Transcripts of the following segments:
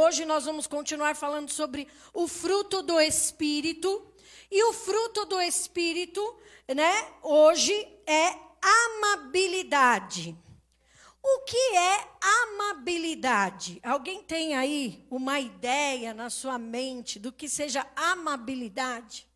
Hoje nós vamos continuar falando sobre o fruto do Espírito. E o fruto do Espírito, né, hoje é amabilidade. O que é amabilidade? Alguém tem aí uma ideia na sua mente do que seja amabilidade?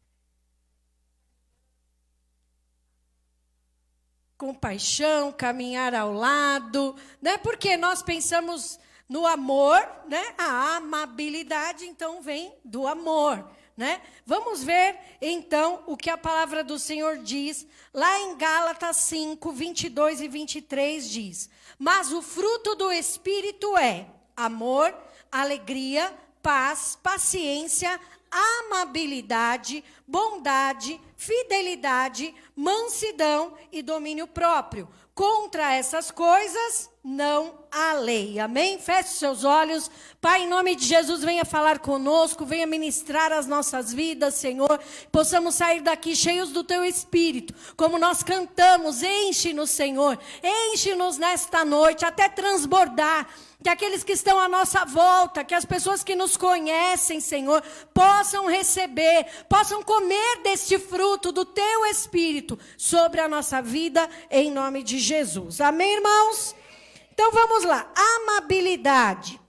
Compaixão, caminhar ao lado, né? Porque nós pensamos no amor, né? A amabilidade, então, vem do amor, né? Vamos ver, então, o que a palavra do Senhor diz. Lá em Gálatas 5, 22 e 23 diz: mas o fruto do Espírito é amor, alegria, paz, paciência, amabilidade, bondade, fidelidade, mansidão e domínio próprio. Contra essas coisas não há lei. Amém? Feche seus olhos. Pai, em nome de Jesus, venha falar conosco, venha ministrar as nossas vidas, Senhor. Possamos sair daqui cheios do Teu Espírito. Como nós cantamos, enche-nos, Senhor. Enche-nos nesta noite, até transbordar. Que aqueles que estão à nossa volta, que as pessoas que nos conhecem, Senhor, possam receber, possam comer deste fruto do Teu Espírito sobre a nossa vida, em nome de Jesus. Amém, irmãos? Então vamos lá. Amabilidade.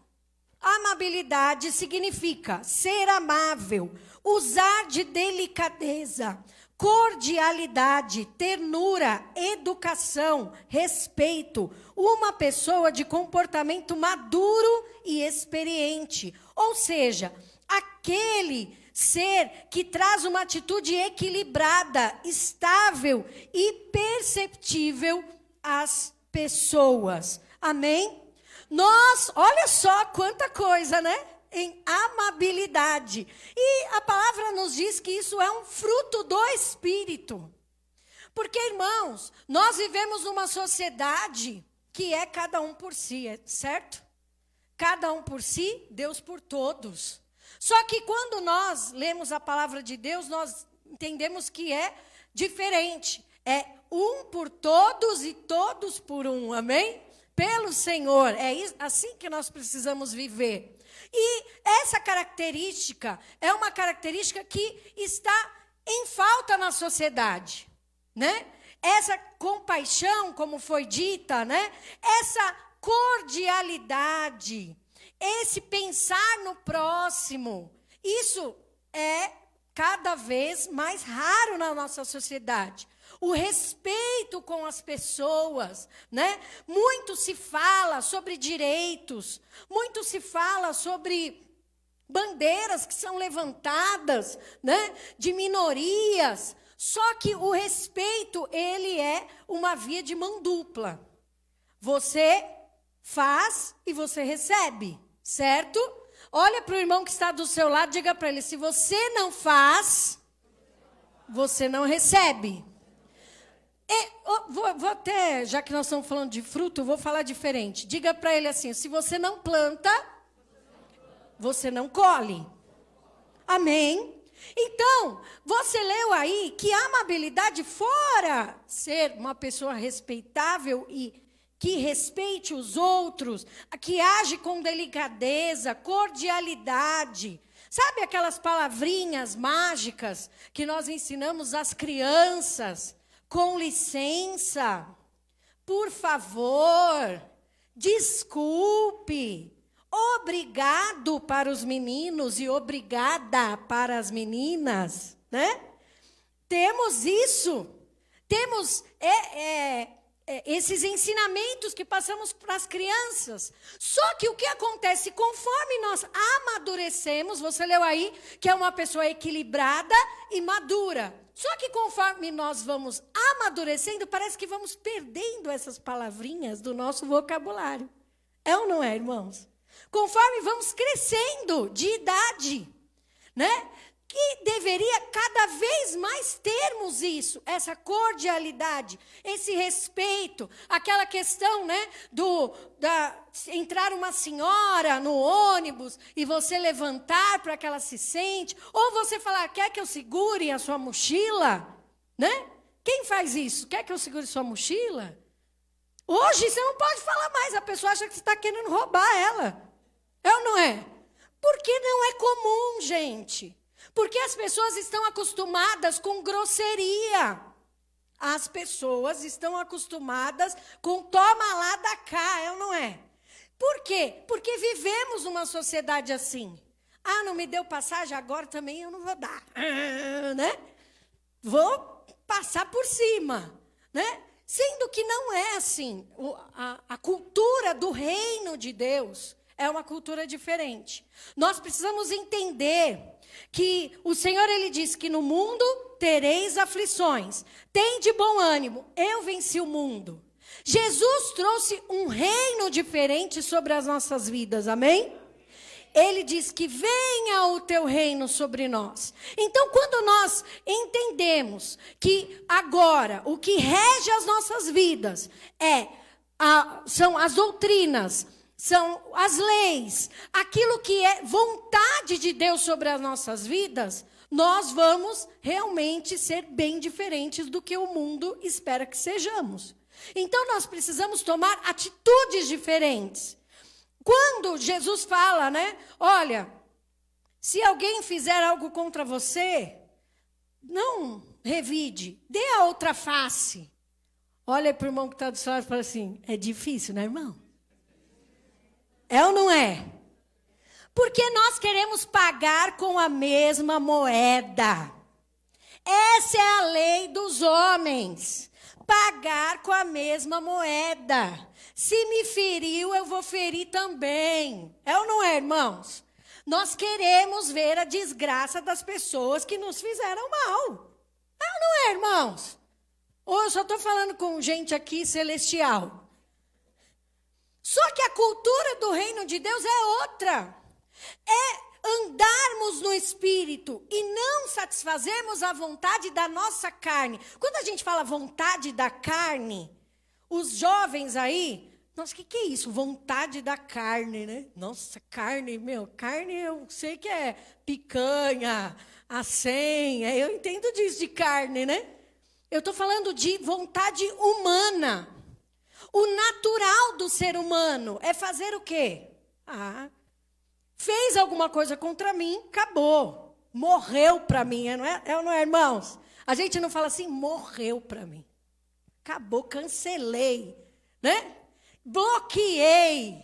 Amabilidade significa ser amável, usar de delicadeza, cordialidade, ternura, educação, respeito, uma pessoa de comportamento maduro e experiente. Ou seja, aquele ser que traz uma atitude equilibrada, estável e perceptível às pessoas. Amém? Olha só quanta coisa, né? Em amabilidade. E a palavra nos diz que isso é um fruto do Espírito. Porque, irmãos, nós vivemos numa sociedade que é cada um por si, certo? Cada um por si, Deus por todos. Só que quando nós lemos a palavra de Deus, nós entendemos que é diferente. É um por todos e todos por um, amém? Pelo Senhor, é assim que nós precisamos viver. E essa característica é uma característica que está em falta na sociedade, né? Essa compaixão, como foi dita, né? Essa cordialidade, esse pensar no próximo, isso é cada vez mais raro na nossa sociedade. O respeito com as pessoas, né? Muito se fala sobre direitos, muito se fala sobre bandeiras que são levantadas, né? De minorias. Só que o respeito, ele é uma via de mão dupla. Você faz e você recebe, certo? Olha para o irmão que está do seu lado, diga para ele, se você não faz, você não recebe. Vou até, já que nós estamos falando de fruto, vou falar diferente. Diga para ele assim, se você não planta, você não colhe. Amém? Então, você leu aí que a amabilidade, fora ser uma pessoa respeitável e que respeite os outros, que age com delicadeza, cordialidade. Sabe aquelas palavrinhas mágicas que nós ensinamos às crianças? Com licença, por favor, desculpe, obrigado para os meninos e obrigada para as meninas, né? Temos isso, temos esses ensinamentos que passamos para as crianças. Só que o que acontece, conforme nós amadurecemos, você leu aí que é uma pessoa equilibrada e madura. Só que conforme nós vamos amadurecendo, parece que vamos perdendo essas palavrinhas do nosso vocabulário. É ou não é, irmãos? Conforme vamos crescendo de idade, né? Que deveria cada vez mais termos isso, essa cordialidade, esse respeito, aquela questão, né, entrar uma senhora no ônibus e você levantar para que ela se sente, ou você falar, quer que eu segure a sua mochila, né? Quem faz isso? Quer que eu segure sua mochila? Hoje você não pode falar mais, a pessoa acha que você está querendo roubar ela. É ou não é? Porque não é comum, gente. Porque as pessoas estão acostumadas com grosseria. As pessoas estão acostumadas com toma lá da cá, é ou não é? Por quê? Porque vivemos numa sociedade assim. Ah, não me deu passagem, agora também eu não vou dar. Né? Vou passar por cima, né? Sendo que não é assim. A cultura do reino de Deus é uma cultura diferente. Nós precisamos entender que o Senhor, Ele diz que no mundo tereis aflições. Tem de bom ânimo, eu venci o mundo. Jesus trouxe um reino diferente sobre as nossas vidas, amém? Ele diz que venha o teu reino sobre nós. Então, quando nós entendemos que agora o que rege as nossas vidas são as doutrinas, são as leis, aquilo que é vontade de Deus sobre as nossas vidas, nós vamos realmente ser bem diferentes do que o mundo espera que sejamos. Então, nós precisamos tomar atitudes diferentes. Quando Jesus fala, né? Olha, se alguém fizer algo contra você, não revide, dê a outra face. Olha para o irmão que está do seu lado e fala assim, é difícil, né, irmão? É ou não é? Porque nós queremos pagar com a mesma moeda. Essa é a lei dos homens. Pagar com a mesma moeda. Se me feriu, eu vou ferir também. É ou não é, irmãos? Nós queremos ver a desgraça das pessoas que nos fizeram mal. É ou não é, irmãos? Ou eu só estou falando com gente aqui celestial? Só que a cultura do reino de Deus é outra. É andarmos no Espírito e não satisfazermos a vontade da nossa carne. Quando a gente fala vontade da carne, os jovens aí, nossa, o que é isso? Vontade da carne, né? Nossa, carne, carne eu sei que é picanha, acém, eu entendo disso de carne, né? Eu estou falando de vontade humana. O natural do ser humano é fazer o quê? Fez alguma coisa contra mim, acabou. Morreu para mim, não é, irmãos? A gente não fala assim, morreu para mim. Acabou, cancelei, né? Bloqueei.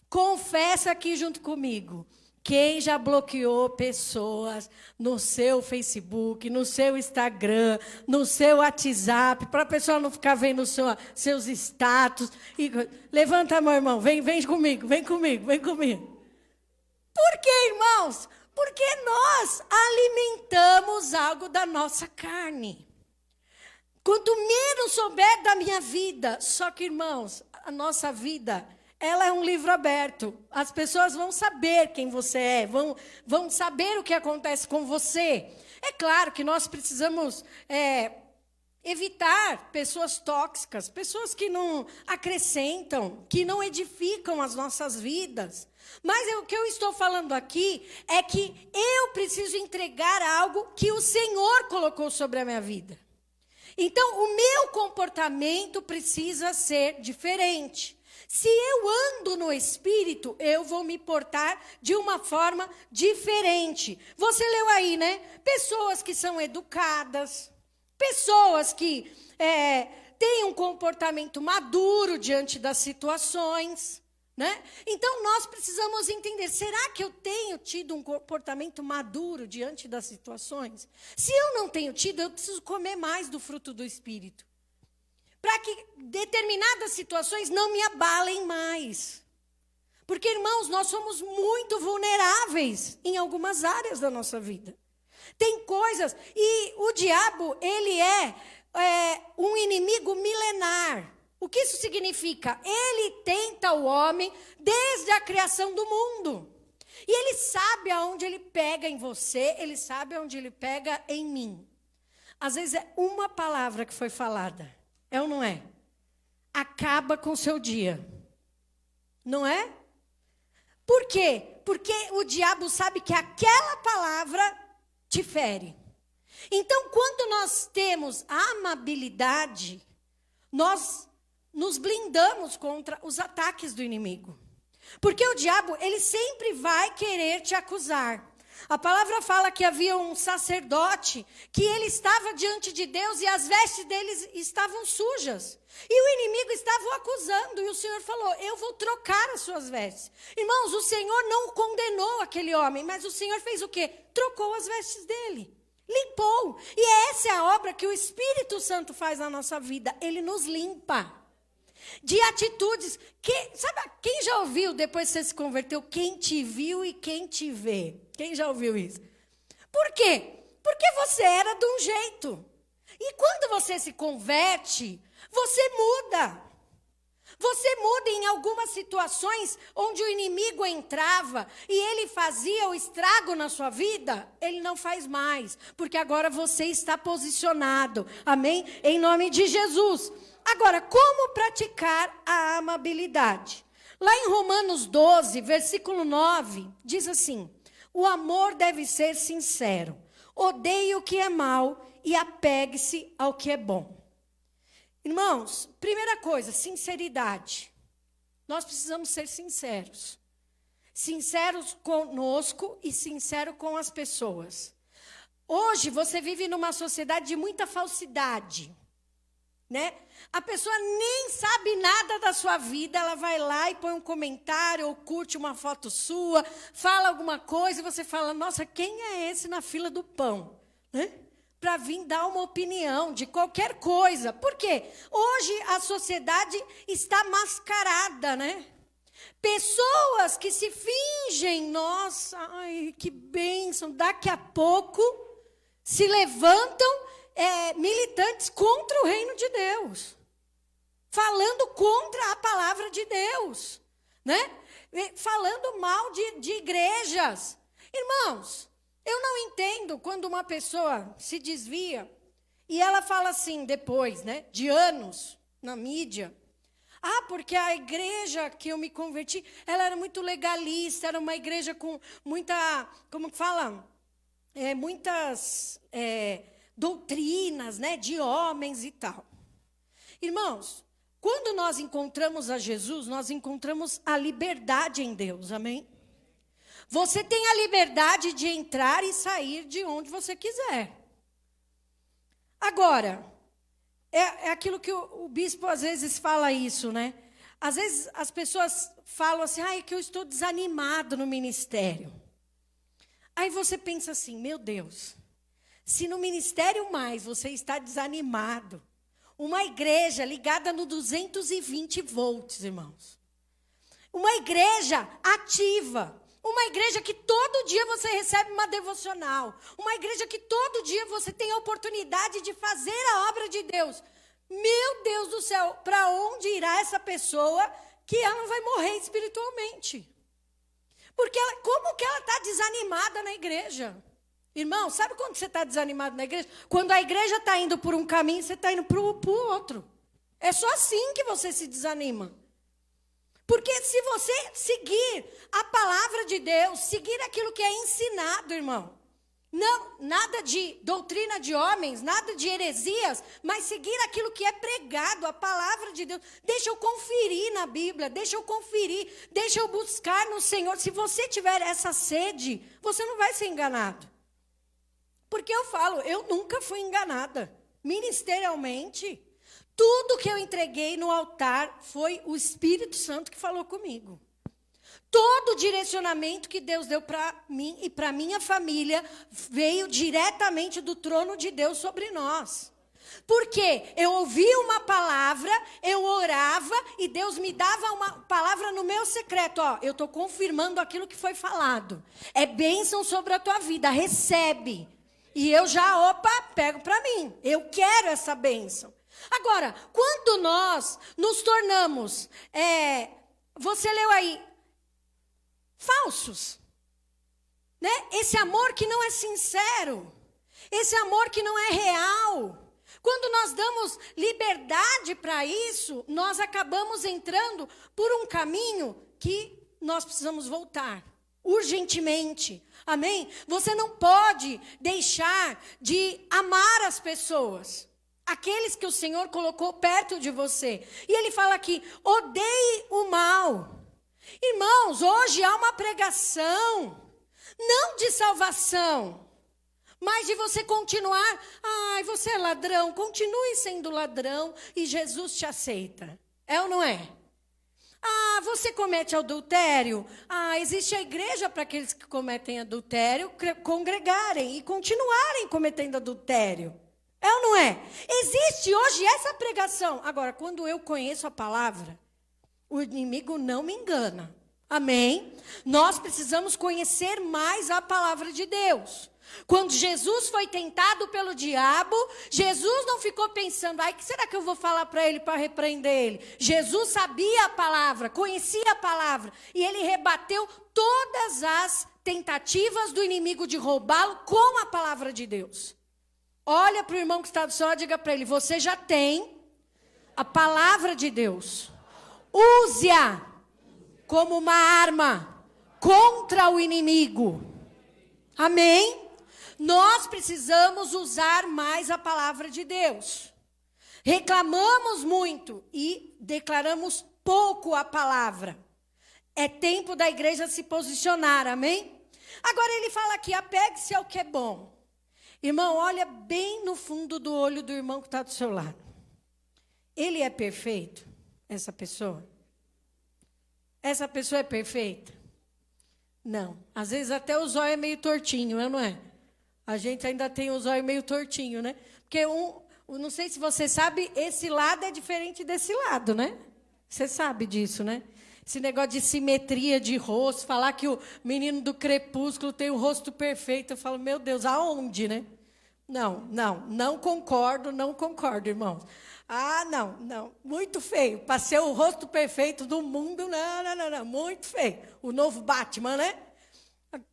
Confessa aqui junto comigo. Quem já bloqueou pessoas no seu Facebook, no seu Instagram, no seu WhatsApp, para a pessoa não ficar vendo seus status. Levanta a mão, irmão. Vem comigo, vem comigo, vem comigo. Por quê, irmãos? Porque nós alimentamos algo da nossa carne. Quanto menos souber da minha vida, só que, irmãos, a nossa vida, ela é um livro aberto. As pessoas vão saber quem você é, vão saber o que acontece com você. É claro que nós precisamos evitar pessoas tóxicas, pessoas que não acrescentam, que não edificam as nossas vidas. Mas o que eu estou falando aqui é que eu preciso entregar algo que o Senhor colocou sobre a minha vida. Então, o meu comportamento precisa ser diferente. Se eu ando no Espírito, eu vou me portar de uma forma diferente. Você leu aí, né? Pessoas que são educadas, pessoas que têm um comportamento maduro diante das situações, né? Então, nós precisamos entender, será que eu tenho tido um comportamento maduro diante das situações? Se eu não tenho tido, eu preciso comer mais do fruto do Espírito. Para que determinadas situações não me abalem mais. Porque, irmãos, nós somos muito vulneráveis em algumas áreas da nossa vida. Tem coisas, e o diabo, ele é um inimigo milenar. O que isso significa? Ele tenta o homem desde a criação do mundo. E ele sabe aonde ele pega em você, ele sabe aonde ele pega em mim. Às vezes é uma palavra que foi falada. É ou não é? Acaba com o seu dia. Não é? Por quê? Porque o diabo sabe que aquela palavra te fere. Então, quando nós temos a amabilidade, nós nos blindamos contra os ataques do inimigo. Porque o diabo, ele sempre vai querer te acusar. A palavra fala que havia um sacerdote, que ele estava diante de Deus e as vestes deles estavam sujas. E o inimigo estava o acusando, e o Senhor falou, eu vou trocar as suas vestes. Irmãos, o Senhor não condenou aquele homem, mas o Senhor fez o quê? Trocou as vestes dele, limpou. E essa é a obra que o Espírito Santo faz na nossa vida, ele nos limpa. De atitudes, sabe, quem já ouviu, depois que você se converteu, quem te viu e quem te vê? Quem já ouviu isso? Por quê? Porque você era de um jeito. E quando você se converte, você muda. Você muda em algumas situações onde o inimigo entrava e ele fazia o estrago na sua vida, ele não faz mais, porque agora você está posicionado. Amém? Em nome de Jesus. Agora, como praticar a amabilidade? Lá em Romanos 12, versículo 9, diz assim: o amor deve ser sincero, odeie o que é mal e apegue-se ao que é bom. Irmãos, primeira coisa, sinceridade. Nós precisamos ser sinceros. Sinceros conosco e sinceros com as pessoas. Hoje você vive numa sociedade de muita falsidade, né? A pessoa nem sabe nada da sua vida, ela vai lá e põe um comentário ou curte uma foto sua, fala alguma coisa e você fala, nossa, quem é esse na fila do pão? Né? Para vir dar uma opinião de qualquer coisa. Por quê? Hoje a sociedade está mascarada, né? Pessoas que se fingem, nossa, ai, que bênção, daqui a pouco se levantam militantes contra o reino de Deus, falando contra a palavra de Deus, né? Falando mal de igrejas. Irmãos, eu não entendo quando uma pessoa se desvia e ela fala assim depois, né, de anos na mídia, porque a igreja que eu me converti, ela era muito legalista, era uma igreja com muita, como fala, muitas doutrinas, né, de homens e tal. Irmãos, quando nós encontramos a Jesus, nós encontramos a liberdade em Deus, amém? Você tem a liberdade de entrar e sair de onde você quiser. Agora, é aquilo que o bispo às vezes fala isso, né? Às vezes as pessoas falam assim, é que eu estou desanimado no ministério. Aí você pensa assim, meu Deus, se no Ministério Mais você está desanimado, uma igreja ligada no 220 volts, irmãos. Uma igreja ativa. Uma igreja que todo dia você recebe uma devocional. Uma igreja que todo dia você tem a oportunidade de fazer a obra de Deus. Meu Deus do céu, para onde irá essa pessoa que ela não vai morrer espiritualmente? Porque como que ela está desanimada na igreja? Irmão, sabe quando você está desanimado na igreja? Quando a igreja está indo por um caminho, você está indo para o outro. É só assim que você se desanima. Porque se você seguir a palavra de Deus, seguir aquilo que é ensinado, irmão, não, nada de doutrina de homens, nada de heresias, mas seguir aquilo que é pregado, a palavra de Deus. Deixa eu conferir na Bíblia, deixa eu conferir, deixa eu buscar no Senhor. Se você tiver essa sede, você não vai ser enganado. Porque eu falo, eu nunca fui enganada. Ministerialmente, tudo que eu entreguei no altar foi o Espírito Santo que falou comigo. Todo o direcionamento que Deus deu para mim e para minha família veio diretamente do trono de Deus sobre nós. Porque eu ouvia uma palavra, eu orava e Deus me dava uma palavra no meu secreto. Eu estou confirmando aquilo que foi falado. É bênção sobre a tua vida, recebe. E eu já, pego para mim. Eu quero essa bênção. Agora, quando nós nos tornamos, você leu aí, falsos, né? Esse amor que não é sincero, esse amor que não é real. Quando nós damos liberdade para isso, nós acabamos entrando por um caminho que nós precisamos voltar, urgentemente. Amém? Você não pode deixar de amar as pessoas, aqueles que o Senhor colocou perto de você. E ele fala aqui, odeie o mal. Irmãos, hoje há uma pregação, não de salvação, mas de você continuar. Ai, você é ladrão, continue sendo ladrão e Jesus te aceita. É ou não é? Ah, você comete adultério? Ah, existe a igreja para aqueles que cometem adultério congregarem e continuarem cometendo adultério. É ou não é? Existe hoje essa pregação. Agora, quando eu conheço a palavra, o inimigo não me engana. Amém? Nós precisamos conhecer mais a palavra de Deus. Quando Jesus foi tentado pelo diabo, Jesus não ficou pensando, ai, o que será que eu vou falar para ele para repreender ele? Jesus sabia a palavra, conhecia a palavra, e ele rebateu todas as tentativas do inimigo de roubá-lo com a palavra de Deus. Olha para o irmão que está do seu lado e diga para ele, você já tem a palavra de Deus. Use-a como uma arma contra o inimigo. Amém? Nós precisamos usar mais a palavra de Deus. Reclamamos muito e declaramos pouco a palavra. É tempo da igreja se posicionar, amém? Agora ele fala aqui, apegue-se ao que é bom. Irmão, olha bem no fundo do olho do irmão que está do seu lado. Ele é perfeito, essa pessoa? Essa pessoa é perfeita? Não. Às vezes até o zóio é meio tortinho, não é? A gente ainda tem o zóio meio tortinho, né? Porque não sei se você sabe, esse lado é diferente desse lado, né? Você sabe disso, né? Esse negócio de simetria de rosto, falar que o menino do Crepúsculo tem o rosto perfeito, eu falo, meu Deus, aonde, né? Não concordo, irmãos. Ah, não, muito feio. Para ser o rosto perfeito do mundo, não, muito feio. O novo Batman, né?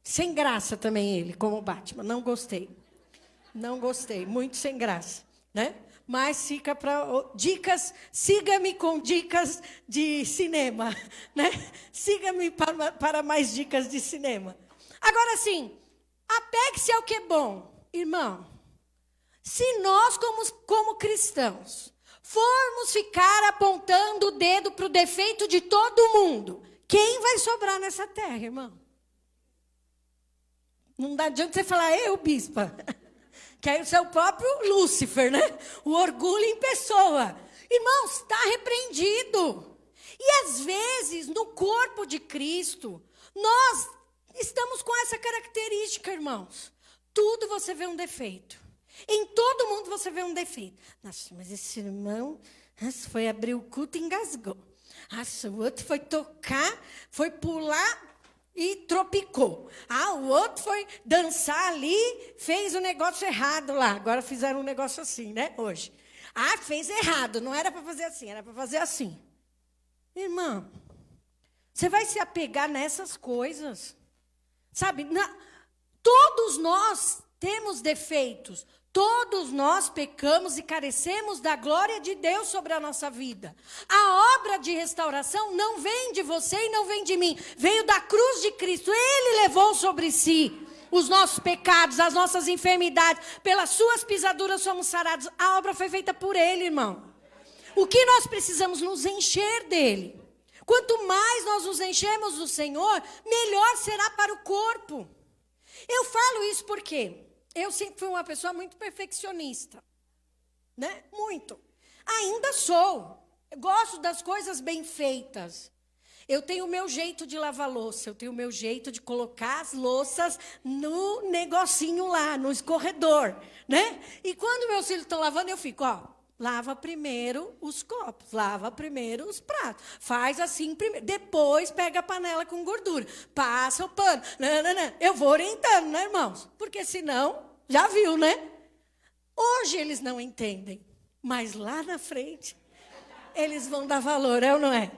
Sem graça também ele, como Batman. Não gostei, muito sem graça, né? Mas fica para dicas, siga-me com dicas de cinema, né? Siga-me para mais dicas de cinema. Agora sim, apegue-se ao que é bom. Irmão, se nós como cristãos formos ficar apontando o dedo para o defeito de todo mundo, quem vai sobrar nessa terra, irmão? Não dá adianta você falar, eu, bispa. Que aí você é o próprio Lúcifer, né? O orgulho em pessoa. Irmãos, está repreendido. E às vezes, no corpo de Cristo, nós estamos com essa característica, irmãos. Tudo você vê um defeito. Em todo mundo você vê um defeito. Nossa, mas esse irmão foi abrir o culto e engasgou. Nossa, o outro foi tocar, foi pular e tropicou. Ah, o outro foi dançar ali, fez o negócio errado lá. Agora fizeram um negócio assim, né, hoje. Ah, fez errado, não era para fazer assim, era para fazer assim. Irmão, você vai se apegar nessas coisas? Sabe, todos nós temos defeitos. Todos nós pecamos e carecemos da glória de Deus sobre a nossa vida. A obra de restauração não vem de você e não vem de mim. Veio da cruz de Cristo. Ele levou sobre si os nossos pecados, as nossas enfermidades. Pelas suas pisaduras somos sarados. A obra foi feita por Ele, irmão. O que nós precisamos nos encher dele. Quanto mais nós nos enchermos do Senhor, melhor será para o corpo. Eu falo isso porque eu sempre fui uma pessoa muito perfeccionista, né? Muito. Ainda sou. Eu gosto das coisas bem feitas. Eu tenho o meu jeito de lavar louça, eu tenho o meu jeito de colocar as louças no negocinho lá, no escorredor, né? E quando meus filhos estão lavando, eu fico, lava primeiro os copos, lava primeiro os pratos. Faz assim primeiro, depois pega a panela com gordura, passa o pano. Não. Eu vou orientando, né, irmãos? Porque senão, já viu, né? Hoje eles não entendem, mas lá na frente, eles vão dar valor, é ou não é?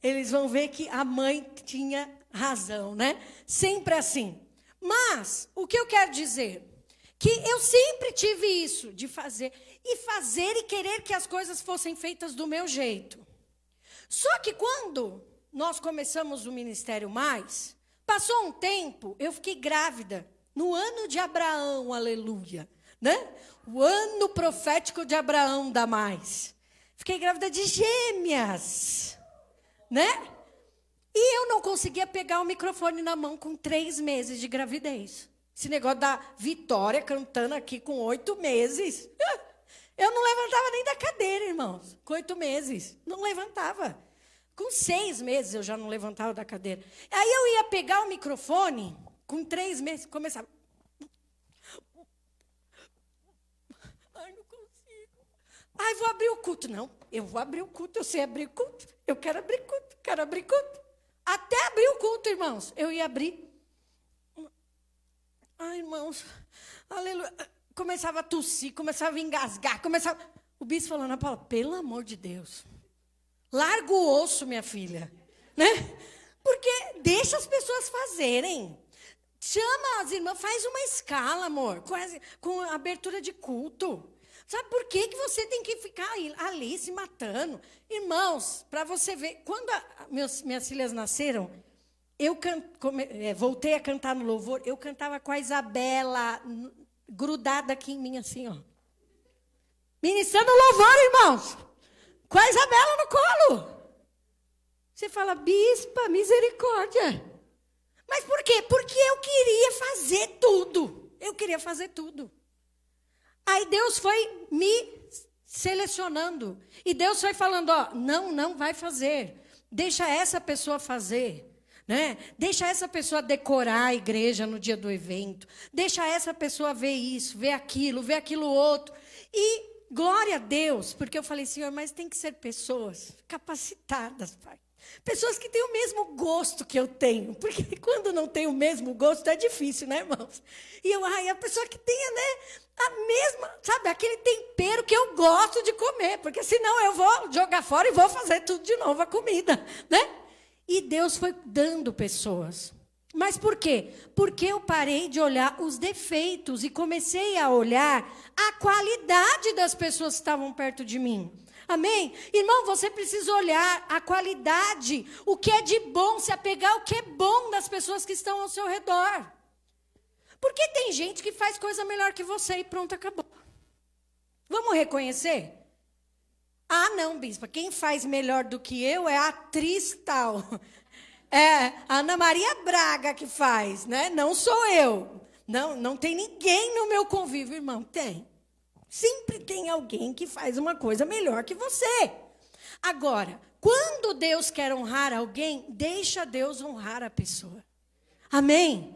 Eles vão ver que a mãe tinha razão, né? Sempre assim. Mas, o que eu quero dizer? Que eu sempre tive isso, de fazer e querer que as coisas fossem feitas do meu jeito. Só que quando nós começamos o Ministério Mais, passou um tempo, eu fiquei grávida, no ano de Abraão, aleluia, né? O ano profético de Abraão da Mais. Fiquei grávida de gêmeas, né? E eu não conseguia pegar o microfone na mão com 3 meses de gravidez. Esse negócio da Vitória cantando aqui com 8 meses. Eu não levantava nem da cadeira, irmãos. Com 8 meses. Não levantava. Com 6 meses eu já não levantava da cadeira. Aí eu ia pegar o microfone, com 3 meses, começava. Ai, não consigo. Ai, vou abrir o culto. Não, eu vou abrir o culto, eu sei abrir o culto. Eu quero abrir culto, quero abrir culto. Até abrir o culto, irmãos. Eu ia abrir. Ai, irmãos, aleluia. Começava a tossir, começava a engasgar, começava... O bispo falando, Paula, pelo amor de Deus, larga o osso, minha filha, né? Porque deixa as pessoas fazerem. Chama as irmãs, faz uma escala, amor, com a abertura de culto. Sabe por que você tem que ficar ali se matando? Irmãos, para você ver, quando minhas filhas nasceram, eu voltei a cantar no louvor, eu cantava com a Isabela grudada aqui em mim, assim, ó. Ministrando louvor, irmãos. Com a Isabela no colo. Você fala, bispa, misericórdia. Mas por quê? Porque eu queria fazer tudo. Eu queria fazer tudo. Aí Deus foi me selecionando. E Deus foi falando, ó, não vai fazer. Deixa essa pessoa fazer. Né? Deixa essa pessoa decorar a igreja no dia do evento. Deixa essa pessoa ver isso, ver aquilo outro. E glória a Deus, porque eu falei, Senhor, mas tem que ser pessoas capacitadas, Pai. Pessoas que têm o mesmo gosto que eu tenho. Porque quando não tem o mesmo gosto é difícil, né, irmãos? E a pessoa que tenha, né, a mesma, sabe, aquele tempero que eu gosto de comer. Porque senão eu vou jogar fora e vou fazer tudo de novo, a comida, né? E Deus foi dando pessoas. Mas por quê? Porque eu parei de olhar os defeitos e comecei a olhar a qualidade das pessoas que estavam perto de mim. Amém? Irmão, você precisa olhar a qualidade, o que é de bom, se apegar ao que é bom das pessoas que estão ao seu redor. Porque tem gente que faz coisa melhor que você e pronto, acabou. Vamos reconhecer? Ah, não, bispa, quem faz melhor do que eu é a atriz tal. É a Ana Maria Braga que faz, né? Não sou eu. Não tem ninguém no meu convívio, irmão. Tem. Sempre tem alguém que faz uma coisa melhor que você. Agora, quando Deus quer honrar alguém, deixa Deus honrar a pessoa. Amém?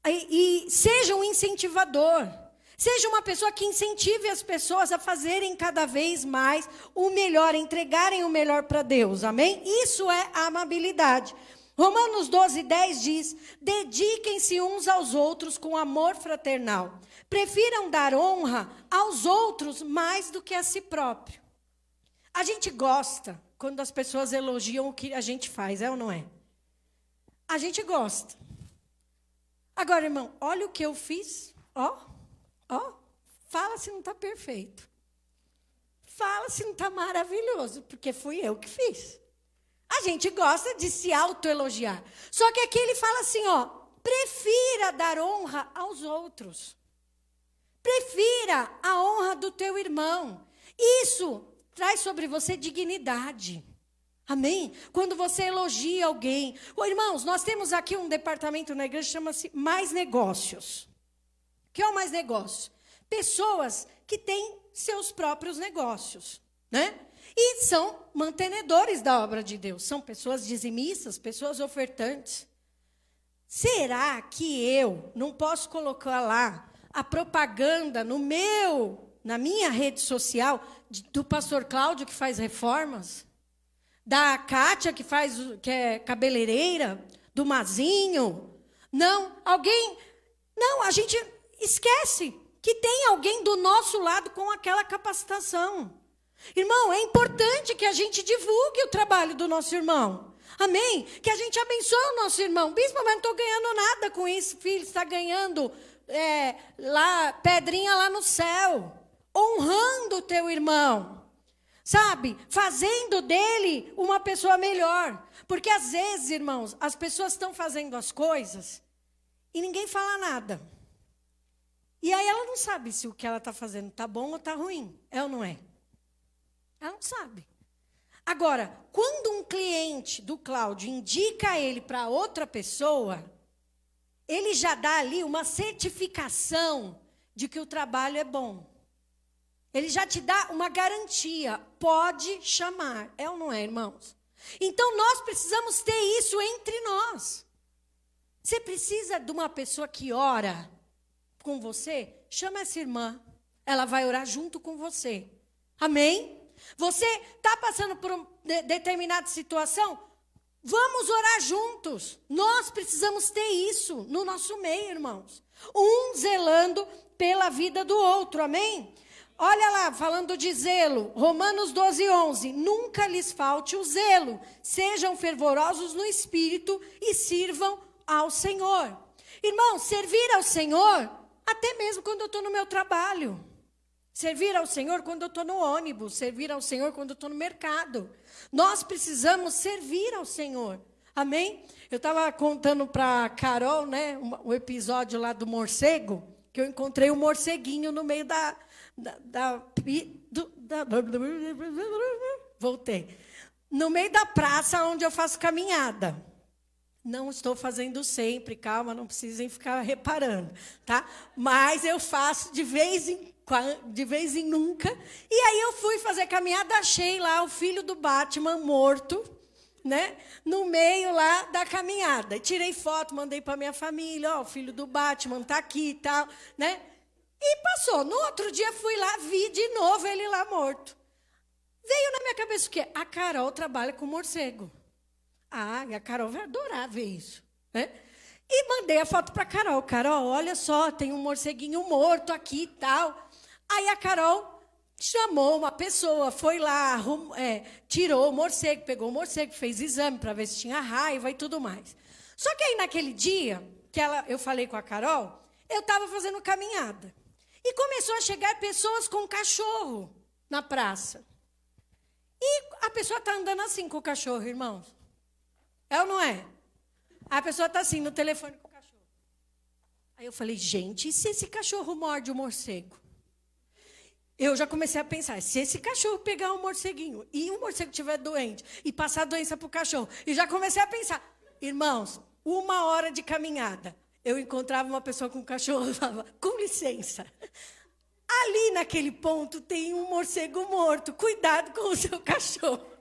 E seja um incentivador. Seja uma pessoa que incentive as pessoas a fazerem cada vez mais o melhor, entregarem o melhor para Deus, amém? Isso é a amabilidade. Romanos 12:10 diz, dediquem-se uns aos outros com amor fraternal. Prefiram dar honra aos outros mais do que a si próprio. A gente gosta quando as pessoas elogiam o que a gente faz, é ou não é? A gente gosta. Agora, irmão, olha o que eu fiz, ó. Fala se não está perfeito. Fala se não está maravilhoso, porque fui eu que fiz. A gente gosta de se autoelogiar. Só que aqui ele fala assim, ó, prefira dar honra aos outros. Prefira a honra do teu irmão. Isso traz sobre você dignidade. Amém? Quando você elogia alguém. Ô, irmãos, nós temos aqui um departamento na igreja que chama-se Mais Negócios. O que é o Mais Negócio? Pessoas que têm seus próprios negócios, né? E são mantenedores da obra de Deus. São pessoas dizimistas, pessoas ofertantes. Será que eu não posso colocar lá a propaganda na minha rede social do pastor Cláudio, que faz reformas? Da Kátia, que é cabeleireira? Do Mazinho? Não, a gente esquece que tem alguém do nosso lado com aquela capacitação. Irmão, é importante que a gente divulgue o trabalho do nosso irmão. Amém? Que a gente abençoe o nosso irmão. Bispo, mas não estou ganhando nada com isso. Filho, está ganhando pedrinha lá no céu. Honrando o teu irmão. Sabe? Fazendo dele uma pessoa melhor. Porque às vezes, irmãos, as pessoas estão fazendo as coisas e ninguém fala nada. E aí ela não sabe se o que ela está fazendo está bom ou está ruim. É ou não é? Ela não sabe. Agora, quando um cliente do Cláudio indica ele para outra pessoa, ele já dá ali uma certificação de que o trabalho é bom. Ele já te dá uma garantia, pode chamar. É ou não é, irmãos? Então, nós precisamos ter isso entre nós. Você precisa de uma pessoa que ora com você? Chama essa irmã. Ela vai orar junto com você. Amém? Você está passando por uma determinada situação? Vamos orar juntos. Nós precisamos ter isso no nosso meio, irmãos. Um zelando pela vida do outro, amém? Olha lá, falando de zelo, Romanos 12, 11. Nunca lhes falte o zelo. Sejam fervorosos no espírito e sirvam ao Senhor. Irmãos, servir ao Senhor, até mesmo quando eu estou no meu trabalho. Servir ao Senhor quando eu estou no ônibus. Servir ao Senhor quando eu estou no mercado. Nós precisamos servir ao Senhor. Amém? Eu estava contando para a Carol, né, o episódio lá do morcego, que eu encontrei um morceguinho no meio voltei. No meio da praça onde eu faço caminhada. Não estou fazendo sempre, calma, não precisem ficar reparando, tá? Mas eu faço de vez em nunca. E aí eu fui fazer caminhada, achei lá o filho do Batman morto, né? No meio lá da caminhada. Tirei foto, mandei para minha família, ó, o filho do Batman tá aqui e tal, né? E passou. No outro dia fui lá, vi de novo ele lá morto. Veio na minha cabeça o quê? A Carol trabalha com morcego. Ah, e a Carol vai adorar ver isso, né? E mandei a foto para a Carol. Carol, olha só, tem um morceguinho morto aqui e tal. Aí a Carol chamou uma pessoa, foi lá, tirou o morcego, pegou o morcego, fez exame para ver se tinha raiva e tudo mais. Só que aí naquele dia que eu falei com a Carol, eu estava fazendo caminhada. E começou a chegar pessoas com cachorro na praça. E a pessoa está andando assim com o cachorro, irmãos. É ou não é? A pessoa está assim, no telefone com o cachorro. Aí eu falei, gente, e se esse cachorro morde o morcego? Eu já comecei a pensar, se esse cachorro pegar um morceguinho e o morcego estiver doente e passar a doença para o cachorro, e já comecei a pensar, irmãos, 1 hora de caminhada, eu encontrava uma pessoa com um cachorro e falava, com licença, ali naquele ponto tem um morcego morto, cuidado com o seu cachorro.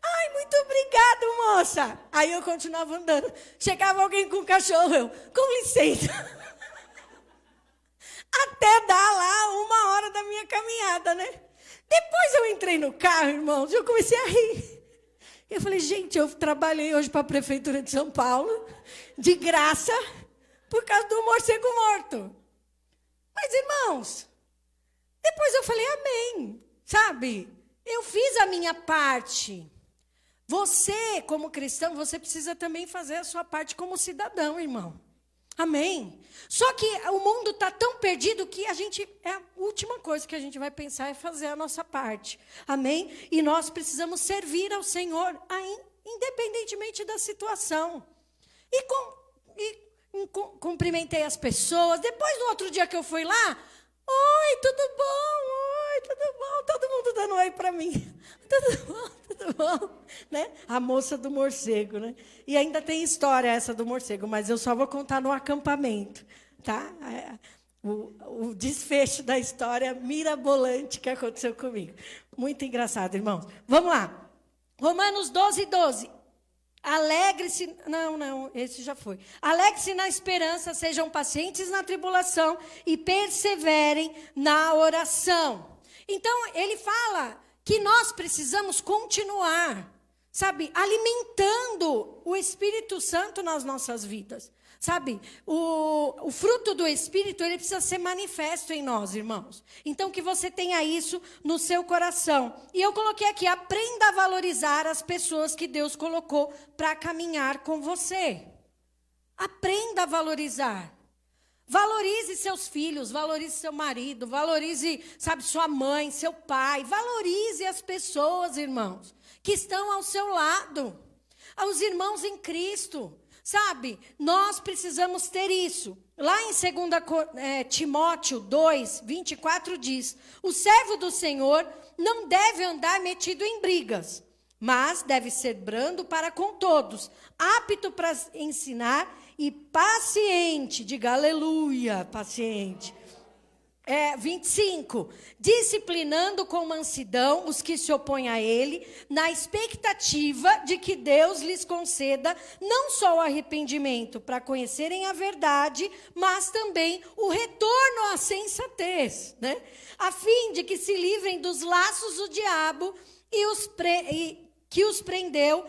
Ai, muito obrigado, moça. Aí eu continuava andando. Chegava alguém com o cachorro, eu, com licença. Até dar lá 1 hora da minha caminhada, né? Depois eu entrei no carro, irmãos, e eu comecei a rir. Eu falei, gente, eu trabalhei hoje para a Prefeitura de São Paulo, de graça, por causa do morcego morto. Mas, irmãos, depois eu falei, amém, sabe? Eu fiz a minha parte. Você, como cristão, você precisa também fazer a sua parte como cidadão, irmão. Amém? Só que o mundo está tão perdido que a última coisa que a gente vai pensar é fazer a nossa parte. Amém? E nós precisamos servir ao Senhor, independentemente da situação. Cumprimentei as pessoas. Depois, no outro dia que eu fui lá, oi, tudo bom? Oi, tudo bom? Todo mundo dando oi para mim. Tudo bom? Tudo bom? Né? A moça do morcego, né? E ainda tem história essa do morcego, mas eu só vou contar no acampamento, tá? O desfecho da história mirabolante que aconteceu comigo. Muito engraçado, irmãos. Vamos lá. Romanos 12, 12. Alegre-se... Não, esse já foi. Alegre-se na esperança, sejam pacientes na tribulação e perseverem na oração. Então, ele fala que nós precisamos continuar, sabe, alimentando o Espírito Santo nas nossas vidas. Sabe, o fruto do Espírito, ele precisa ser manifesto em nós, irmãos. Então, que você tenha isso no seu coração. E eu coloquei aqui, aprenda a valorizar as pessoas que Deus colocou para caminhar com você. Aprenda a valorizar. Valorize seus filhos, valorize seu marido, valorize, sabe, sua mãe, seu pai. Valorize as pessoas, irmãos, que estão ao seu lado. Aos irmãos em Cristo. Sabe, nós precisamos ter isso. Lá em 2 Timóteo 2, 24 diz: o servo do Senhor não deve andar metido em brigas, mas deve ser brando para com todos, apto para ensinar e paciente. Diga aleluia, paciente. 25, disciplinando com mansidão os que se opõem a ele, na expectativa de que Deus lhes conceda não só o arrependimento para conhecerem a verdade, mas também o retorno à sensatez, né? A fim de que se livrem dos laços do diabo que os prendeu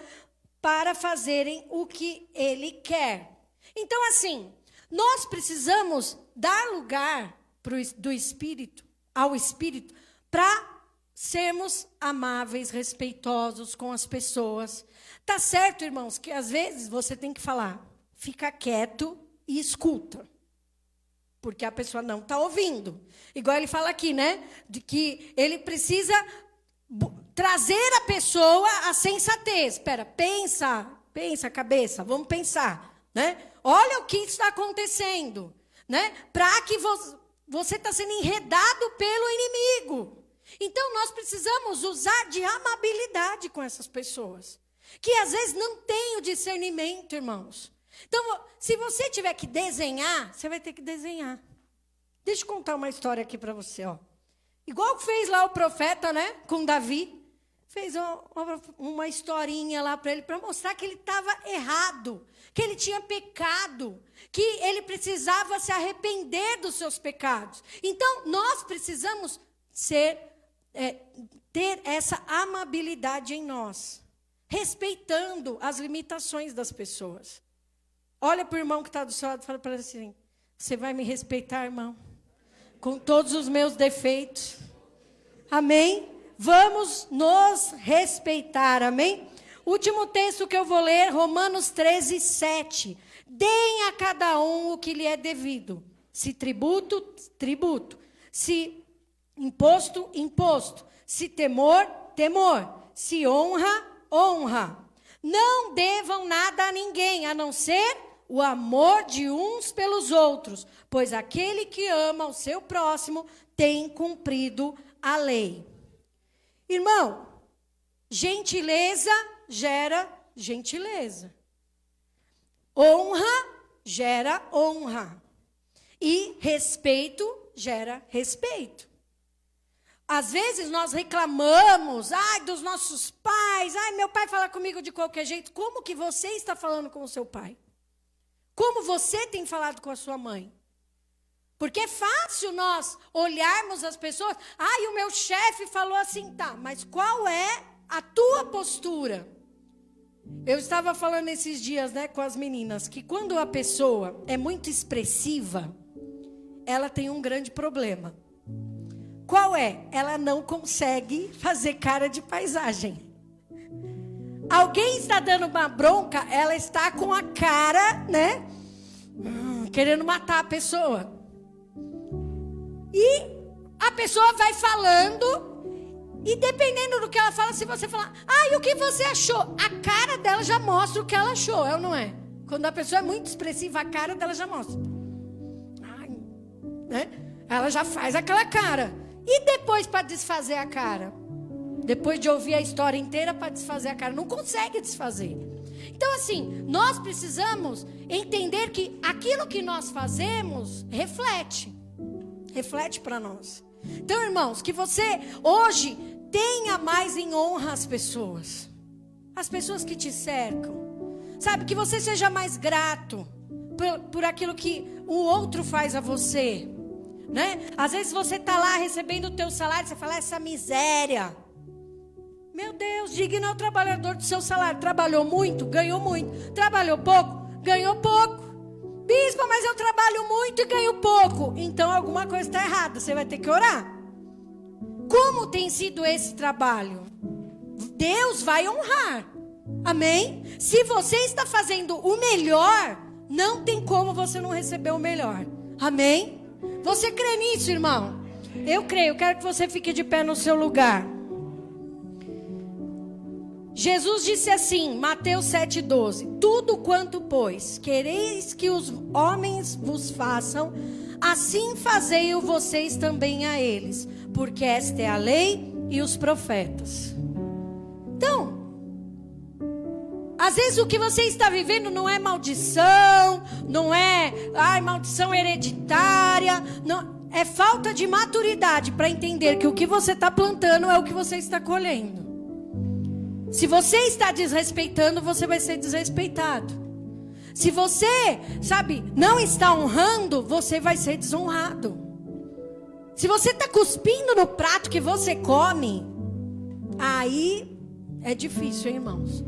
para fazerem o que ele quer. Então, assim, nós precisamos dar lugar do Espírito, ao Espírito, para sermos amáveis, respeitosos com as pessoas. Tá certo, irmãos, que às vezes você tem que falar, fica quieto e escuta, porque a pessoa não está ouvindo. Igual ele fala aqui, né, de que ele precisa trazer a pessoa à sensatez. Espera, pensa, cabeça, vamos pensar, né? Olha o que está acontecendo, né? Para que você está sendo enredado pelo inimigo. Então, nós precisamos usar de amabilidade com essas pessoas, que às vezes não têm o discernimento, irmãos. Então, se você tiver que desenhar, você vai ter que desenhar. Deixa eu contar uma história aqui para você, ó. Igual fez lá o profeta, né, com Davi. Fez uma historinha lá para ele, para mostrar que ele estava errado, que ele tinha pecado, que ele precisava se arrepender dos seus pecados. Então, nós precisamos ter essa amabilidade em nós, respeitando as limitações das pessoas. Olha para o irmão que está do seu lado e fala para ele assim: você vai me respeitar, irmão, com todos os meus defeitos. Amém? Vamos nos respeitar, amém? Último texto que eu vou ler, Romanos 13, 7. Deem a cada um o que lhe é devido. Se tributo, tributo. Se imposto, imposto. Se temor, temor. Se honra, honra. Não devam nada a ninguém, a não ser o amor de uns pelos outros, pois aquele que ama o seu próximo tem cumprido a lei. Irmão, gentileza gera gentileza. Honra gera honra. E respeito gera respeito. Às vezes nós reclamamos, dos nossos pais, meu pai fala comigo de qualquer jeito. Como que você está falando com o seu pai? Como você tem falado com a sua mãe? Porque é fácil nós olharmos as pessoas, o meu chefe falou assim, tá, mas qual é a tua postura? Eu estava falando esses dias, né, com as meninas, que quando a pessoa é muito expressiva, ela tem um grande problema. Qual é? Ela não consegue fazer cara de paisagem. Alguém está dando uma bronca, ela está com a cara, né, querendo matar a pessoa. E a pessoa vai falando, e dependendo do que ela fala, se você falar, e o que você achou? A cara dela já mostra o que ela achou, é ou não é? Quando a pessoa é muito expressiva, a cara dela já mostra. Né? Ela já faz aquela cara. E depois para desfazer a cara? Depois de ouvir a história inteira para desfazer a cara, não consegue desfazer. Então assim, nós precisamos entender que aquilo que nós fazemos reflete para nós. Então, irmãos, que você hoje tenha mais em honra as pessoas que te cercam, sabe, que você seja mais grato por aquilo que o outro faz a você, né? Às vezes você está lá recebendo o teu salário, você fala, essa miséria. Meu Deus, digno é o trabalhador do seu salário. Trabalhou muito, ganhou muito. Trabalhou pouco, ganhou pouco. Bispo, mas eu trabalho muito e ganho pouco. Então alguma coisa está errada, você vai ter que orar. Como tem sido esse trabalho? Deus vai honrar. Amém? Se você está fazendo o melhor, não tem como você não receber o melhor. Amém? Você crê nisso, irmão? Eu creio, eu quero que você fique de pé no seu lugar. Jesus disse assim, Mateus 7,12: tudo quanto, pois, quereis que os homens vos façam, assim fazei-o vocês também a eles, porque esta é a lei e os profetas. Então, às vezes o que você está vivendo não é maldição, não é maldição hereditária, não, é falta de maturidade para entender que o que você está plantando é o que você está colhendo. Se você está desrespeitando, você vai ser desrespeitado. Se você, não está honrando, você vai ser desonrado. Se você está cuspindo no prato que você come, aí é difícil, hein, irmãos?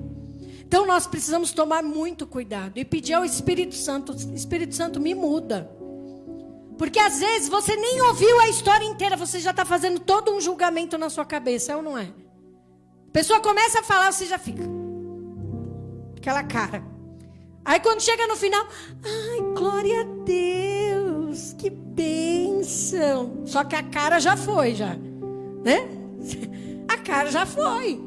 Então nós precisamos tomar muito cuidado e pedir ao Espírito Santo: Espírito Santo, me muda. Porque às vezes você nem ouviu a história inteira, você já está fazendo todo um julgamento na sua cabeça, é ou não é? A pessoa começa a falar, você já fica aquela cara. Aí quando chega no final, ai, glória a Deus, que bênção. Só que a cara já foi, né? A cara já foi.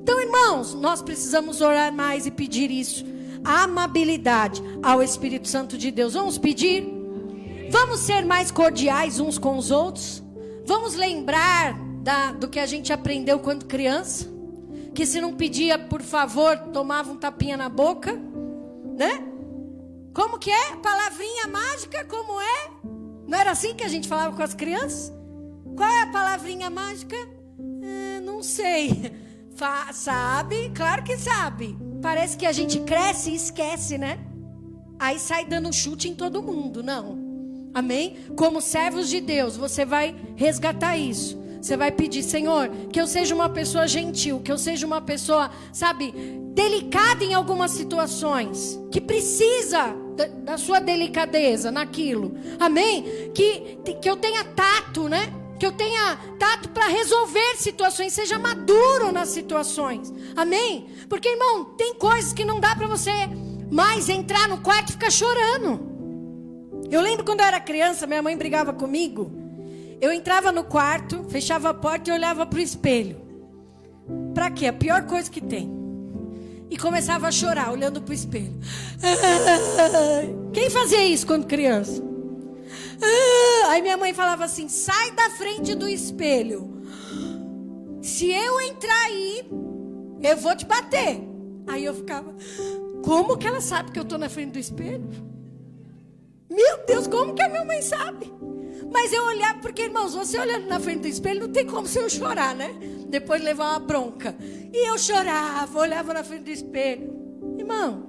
Então, irmãos, nós precisamos orar mais e pedir isso. A amabilidade ao Espírito Santo de Deus. Vamos pedir? Vamos ser mais cordiais uns com os outros? Vamos lembrar do que a gente aprendeu quando criança? Que se não pedia, por favor, tomava um tapinha na boca, né? Como que é? Palavrinha mágica, como é? Não era assim que a gente falava com as crianças? Qual é a palavrinha mágica? Não sei. Sabe? Claro que sabe. Parece que a gente cresce e esquece, né? Aí sai dando chute em todo mundo. Não. Amém? Como servos de Deus, você vai resgatar isso. Você vai pedir: Senhor, que eu seja uma pessoa gentil, que eu seja uma pessoa, delicada em algumas situações, que precisa da sua delicadeza naquilo. Amém? Que eu tenha tato, né? Que eu tenha tato para resolver situações, seja maduro nas situações. Amém? Porque, irmão, tem coisas que não dá para você mais entrar no quarto e ficar chorando. Eu lembro quando eu era criança, minha mãe brigava comigo. Eu entrava no quarto, fechava a porta e olhava para o espelho. Para quê? A pior coisa que tem. E começava a chorar, olhando para o espelho. Quem fazia isso quando criança? Aí minha mãe falava assim: sai da frente do espelho. Se eu entrar aí, eu vou te bater. Aí eu ficava: como que ela sabe que eu estou na frente do espelho? Meu Deus, como que a minha mãe sabe? Mas eu olhava, porque, irmãos, você olhando na frente do espelho, não tem como você não chorar, né? Depois de levar uma bronca. E eu chorava, olhava na frente do espelho. Irmão,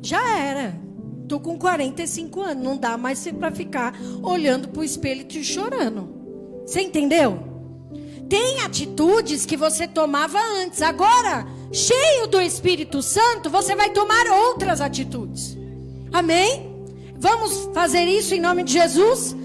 já era. Tô com 45 anos, não dá mais para ficar olhando pro espelho e te chorando. Você entendeu? Tem atitudes que você tomava antes. Agora, cheio do Espírito Santo, você vai tomar outras atitudes. Amém? Vamos fazer isso em nome de Jesus?